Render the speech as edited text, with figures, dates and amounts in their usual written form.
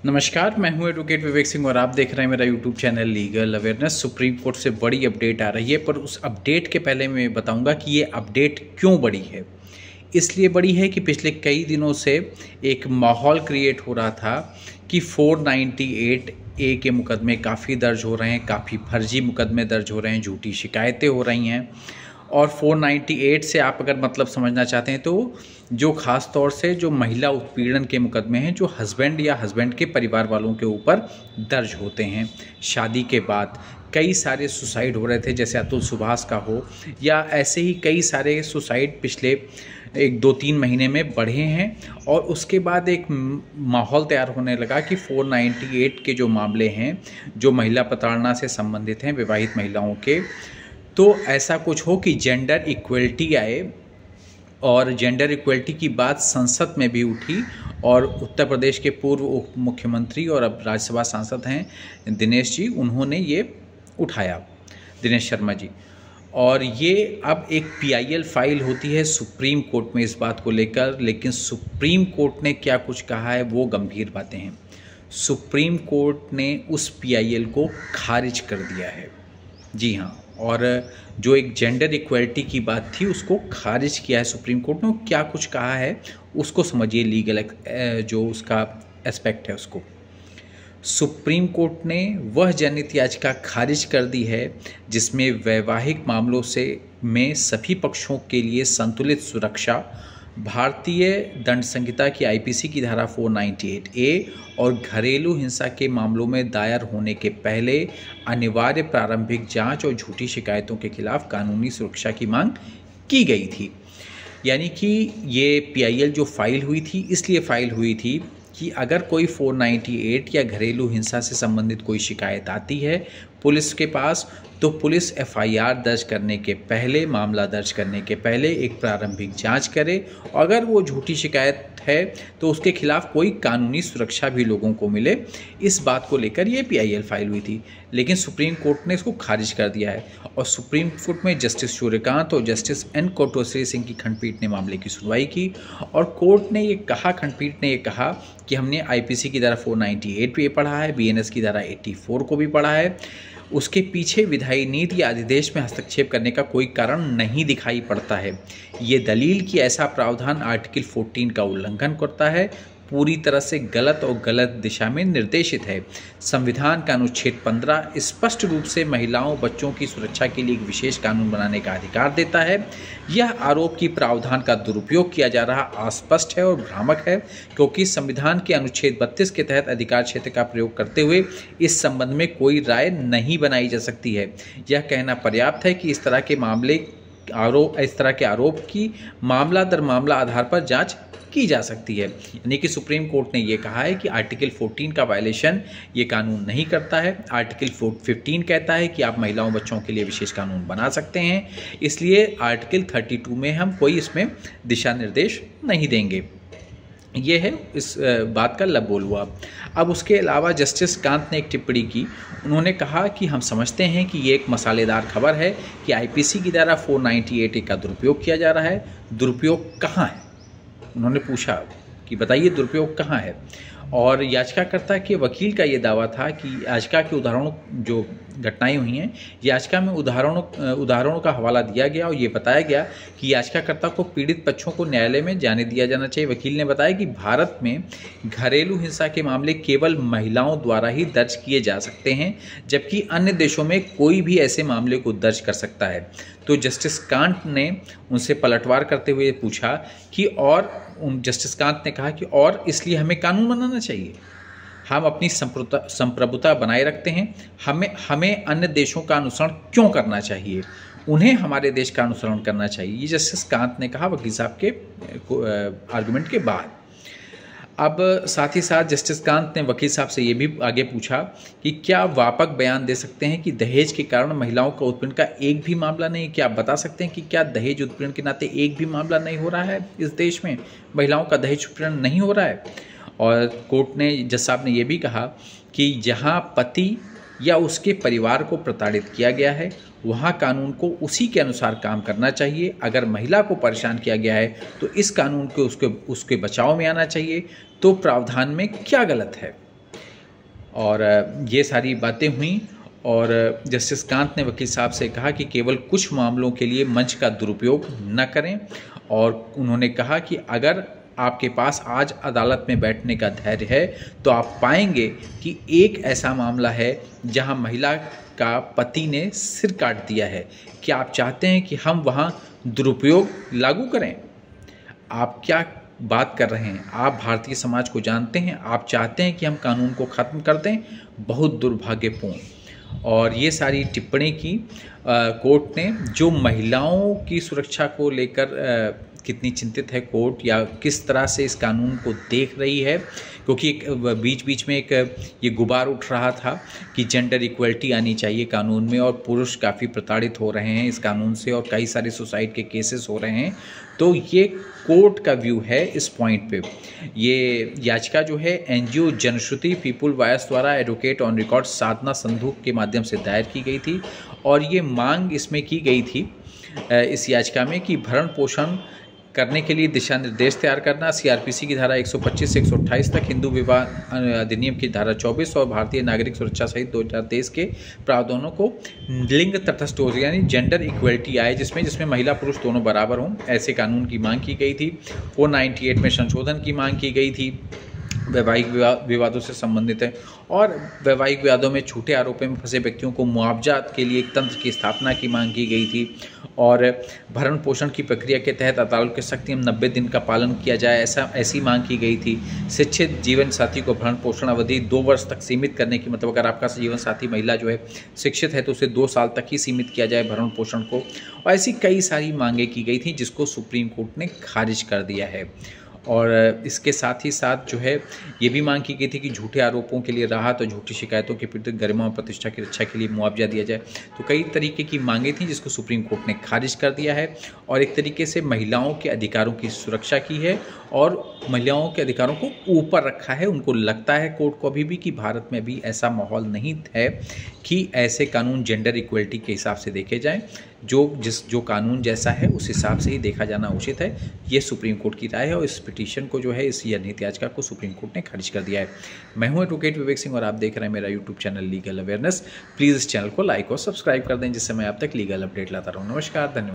नमस्कार, मैं हूं एडवोकेट विवेक सिंह और आप देख रहे हैं मेरा YouTube channel legal awareness. Supreme court से बड़ी अपडेट आ रही है, पर उस अपडेट के पहले मैं बताऊंगा कि ये अपडेट क्यों बड़ी है। इसलिए बड़ी है कि पिछले कई दिनों से एक माहौल क्रिएट हो रहा था कि 498A के मुकदमे काफ़ी दर्ज हो रहे हैं, काफ़ी फर्जी मुकदमे दर्ज हो रहे हैं, झूठी शिकायतें हो रही हैं। और 498 से आप अगर मतलब समझना चाहते हैं तो जो ख़ास तौर से जो महिला उत्पीड़न के मुकदमे हैं, जो हस्बैंड या हस्बैंड के परिवार वालों के ऊपर दर्ज होते हैं। शादी के बाद कई सारे सुसाइड हो रहे थे, जैसे अतुल सुभाष का हो, या ऐसे ही कई सारे सुसाइड पिछले 1-2-3 महीने में बढ़े हैं। और उसके बाद एक माहौल तैयार होने लगा कि 498 के जो मामले हैं, जो महिला प्रताड़ना से संबंधित हैं, विवाहित महिलाओं के, तो ऐसा कुछ हो कि जेंडर इक्वलिटी आए। और जेंडर इक्वलिटी की बात संसद में भी उठी और उत्तर प्रदेश के पूर्व उप मुख्यमंत्री और अब राज्यसभा सांसद हैं दिनेश जी, उन्होंने ये उठाया, दिनेश शर्मा जी। और ये अब एक PIL फाइल होती है सुप्रीम कोर्ट में इस बात को लेकर, लेकिन सुप्रीम कोर्ट ने क्या कुछ कहा है वो गंभीर बातें हैं। सुप्रीम कोर्ट ने उस PIL को खारिज कर दिया है, जी हाँ। और जो एक जेंडर इक्वलिटी की बात थी उसको खारिज किया है सुप्रीम कोर्ट ने। क्या कुछ कहा है उसको समझिए, लीगल जो उसका एस्पेक्ट है उसको। सुप्रीम कोर्ट ने वह जनहित याचिका खारिज कर दी है जिसमें वैवाहिक मामलों में सभी पक्षों के लिए संतुलित सुरक्षा भारतीय दंड संहिता की IPC की धारा 498A और घरेलू हिंसा के मामलों में दायर होने के पहले अनिवार्य प्रारंभिक जांच और झूठी शिकायतों के खिलाफ कानूनी सुरक्षा की मांग की गई थी। यानी कि ये PIL जो फाइल हुई थी, इसलिए फाइल हुई थी कि अगर कोई 498 या घरेलू हिंसा से संबंधित कोई शिकायत आती है पुलिस के पास, तो पुलिस FIR दर्ज करने के पहले, मामला दर्ज करने के पहले एक प्रारंभिक जांच करे। अगर वो झूठी शिकायत है तो उसके खिलाफ कोई कानूनी सुरक्षा भी लोगों को मिले। इस बात को लेकर ये PIL फाइल हुई थी, लेकिन सुप्रीम कोर्ट ने इसको खारिज कर दिया है। और सुप्रीम कोर्ट में जस्टिस सूर्यकांत और जस्टिस N कोटवासी सिंह की खंडपीठ ने मामले की सुनवाई की और कोर्ट ने ये कहा, खंडपीठ ने ये कहा कि हमने IPC की धारा 498 भी पढ़ा है, BNS की धारा 84 को भी पढ़ा है। उसके पीछे विधायी नीति या अधिदेश में हस्तक्षेप करने का कोई कारण नहीं दिखाई पड़ता है। ये दलील कि ऐसा प्रावधान आर्टिकल 14 का उल्लंघन करता है पूरी तरह से गलत और गलत दिशा में निर्देशित है। संविधान का अनुच्छेद 15 स्पष्ट रूप से महिलाओं बच्चों की सुरक्षा के लिए एक विशेष कानून बनाने का अधिकार देता है। यह आरोप कि प्रावधान का दुरुपयोग किया जा रहा अस्पष्ट है और भ्रामक है, क्योंकि संविधान के अनुच्छेद 32 के तहत अधिकार क्षेत्र का प्रयोग करते हुए इस संबंध में कोई राय नहीं बनाई जा सकती है। यह कहना पर्याप्त है कि इस तरह के आरोप की मामला दर मामला आधार पर जांच की जा सकती है। यानी कि सुप्रीम कोर्ट ने ये कहा है कि आर्टिकल 14 का वायलेशन ये कानून नहीं करता है। आर्टिकल 15 कहता है कि आप महिलाओं बच्चों के लिए विशेष कानून बना सकते हैं, इसलिए आर्टिकल 32 में हम कोई इसमें दिशा निर्देश नहीं देंगे। ये है इस बात का लबोल हुआ। अब उसके अलावा जस्टिस कांत ने एक टिप्पणी की। उन्होंने कहा कि हम समझते हैं कि ये एक मसालेदार खबर है कि IPC की धारा 498 का दुरुपयोग किया जा रहा है। दुरुपयोग कहाँ है? उन्होंने पूछा कि बताइए दुरुपयोग कहाँ है। और याचिकाकर्ता के वकील का ये दावा था कि याचिका के उदाहरणों, जो घटनाएं हुई हैं, याचिका में उदाहरणों का हवाला दिया गया और ये बताया गया कि याचिकाकर्ता को पीड़ित पक्षों को न्यायालय में जाने दिया जाना चाहिए। वकील ने बताया कि भारत में घरेलू हिंसा के मामले केवल महिलाओं द्वारा ही दर्ज किए जा सकते हैं, जबकि अन्य देशों में कोई भी ऐसे मामले को दर्ज कर सकता है। तो जस्टिस कांत ने उनसे पलटवार करते हुए पूछा कि जस्टिस कांत ने कहा कि और इसलिए हमें कानून बनाना चाहिए। हम अपनी संप्रभुता बनाए रखते हैं, हमें अन्य देशों का अनुसरण क्यों करना चाहिए? उन्हें हमारे देश का अनुसरण करना चाहिए। ये जस्टिस कांत ने कहा वकील साहब के आर्गुमेंट के बाद। अब साथ ही साथ जस्टिस कांत ने वकील साहब से ये भी आगे पूछा कि क्या व्यापक बयान दे सकते हैं कि दहेज के कारण महिलाओं का उत्पीड़न का एक भी मामला नहीं? क्या आप बता सकते हैं कि क्या दहेज उत्पीड़न के नाते एक भी मामला नहीं हो रहा है इस देश में? महिलाओं का दहेज उत्पीड़न नहीं हो रहा है? और कोर्ट ने, जज साहब ने यह भी कहा कि जहां पति या उसके परिवार को प्रताड़ित किया गया है वहाँ कानून को उसी के अनुसार काम करना चाहिए। अगर महिला को परेशान किया गया है तो इस कानून को उसके बचाव में आना चाहिए। तो प्रावधान में क्या गलत है? और ये सारी बातें हुई और जस्टिस कांत ने वकील साहब से कहा कि केवल कुछ मामलों के लिए मंच का दुरुपयोग न करें और उन्होंने कहा कि अगर आपके पास आज अदालत में बैठने का धैर्य है तो आप पाएंगे कि एक ऐसा मामला है जहां महिला का पति ने सिर काट दिया है। क्या आप चाहते हैं कि हम वहां दुरुपयोग लागू करें? आप क्या बात कर रहे हैं? आप भारतीय समाज को जानते हैं? आप चाहते हैं कि हम कानून को ख़त्म कर दें? बहुत दुर्भाग्यपूर्ण। और ये सारी टिप्पणी की कोर्ट ने, जो महिलाओं की सुरक्षा को लेकर कितनी चिंतित है कोर्ट या किस तरह से इस कानून को देख रही है, क्योंकि बीच बीच में एक ये गुबार उठ रहा था कि जेंडर इक्वलिटी आनी चाहिए कानून में और पुरुष काफ़ी प्रताड़ित हो रहे हैं इस कानून से और कई सारे सुसाइड के केसेस हो रहे हैं। तो ये कोर्ट का व्यू है इस पॉइंट पे। ये याचिका जो है एनजीओ जनश्रुति पीपुल वॉयस द्वारा एडवोकेट ऑन रिकॉर्ड साधना संधू के माध्यम से दायर की गई थी और ये मांग इसमें की गई थी इस याचिका में कि भरण पोषण करने के लिए दिशा निर्देश तैयार करना, सीआरपीसी की धारा 125 से 128 तक, हिंदू विवाह अधिनियम की धारा 24 और भारतीय नागरिक सुरक्षा सहित 2023 के प्रावधानों को लिंग तटस्थ हो, यानी जेंडर इक्वलिटी आए जिसमें महिला पुरुष दोनों बराबर हों, ऐसे कानून की मांग की गई थी। 498 में संशोधन की मांग की गई थी, वैवाहिक विवादों से संबंधित है और वैवाहिक विवादों में झूठे आरोपों में फंसे व्यक्तियों को मुआवजा के लिए एक तंत्र की स्थापना की मांग की गई थी और भरण पोषण की प्रक्रिया के तहत अदालत के सख्त नियम 90 दिन का पालन किया जाए, ऐसी मांग की गई थी। शिक्षित जीवन साथी को भरण पोषण अवधि 2 वर्ष तक सीमित करने की, मतलब अगर आपका जीवन साथी महिला जो है शिक्षित है तो उसे 2 साल तक ही सीमित किया जाए भरण पोषण को, और ऐसी कई सारी मांगें की गई थी जिसको सुप्रीम कोर्ट ने खारिज कर दिया है। और इसके साथ ही साथ जो है ये भी मांग की गई थी कि झूठे आरोपों के लिए राहत और झूठी शिकायतों के पीड़ित गरिमा और प्रतिष्ठा की रक्षा के लिए मुआवजा दिया जाए। तो कई तरीके की मांगें थी जिसको सुप्रीम कोर्ट ने खारिज कर दिया है और एक तरीके से महिलाओं के अधिकारों की सुरक्षा की है और महिलाओं के अधिकारों को ऊपर रखा है। उनको लगता है कोर्ट को अभी भी कि भारत में भी ऐसा माहौल नहीं है कि ऐसे कानून जेंडर इक्वलिटी के हिसाब से देखे जाएं, जो कानून जैसा है उस हिसाब से ही देखा जाना उचित है। ये सुप्रीम कोर्ट की राय है और इस पिटीशन को जो है, इस जनहित याचिका को सुप्रीम कोर्ट ने खारिज कर दिया है। मैं हूं एडवोकेट विवेक सिंह और आप देख रहे हैं मेरा YouTube channel legal awareness. Please इस चैनल को लाइक और सब्सक्राइब कर दें जिससे मैं आप तक लीगल अपडेट लाता रहूँ। नमस्कार, धन्यवाद।